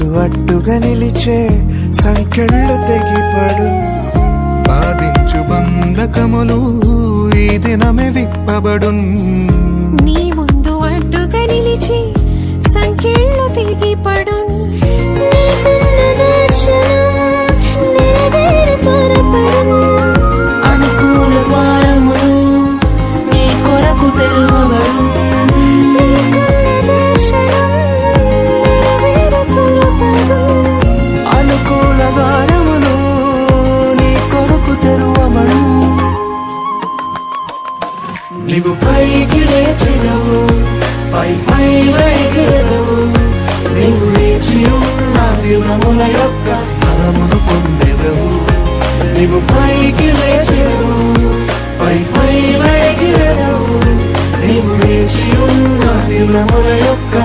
ముందు అడ్డుగా నిలిచే సంకెళ్ళు తెగిపడు. బాధించు బంధకములు ఈ దినమే విప్పబడున్. నీ ముందు అడ్డుగా నిలిచి సంకెళ్ళు తెగిపడున్. అనుకూల ద్వారములు నీ కొరకు తెరువబడును. అనుకూల ద్వారములు నీ కొరకు తెరువబడును. నీవు పైకి లేచినవు, పై ఎగిరెదవు. నీవు లేచి ఉన్న దినముల యొక్క ఫలమును పొందెదవు. నీవు పైకి లేచినవు, పై ఎగిరెదవు. నీవు లేచి ఉన్న దినముల యొక్క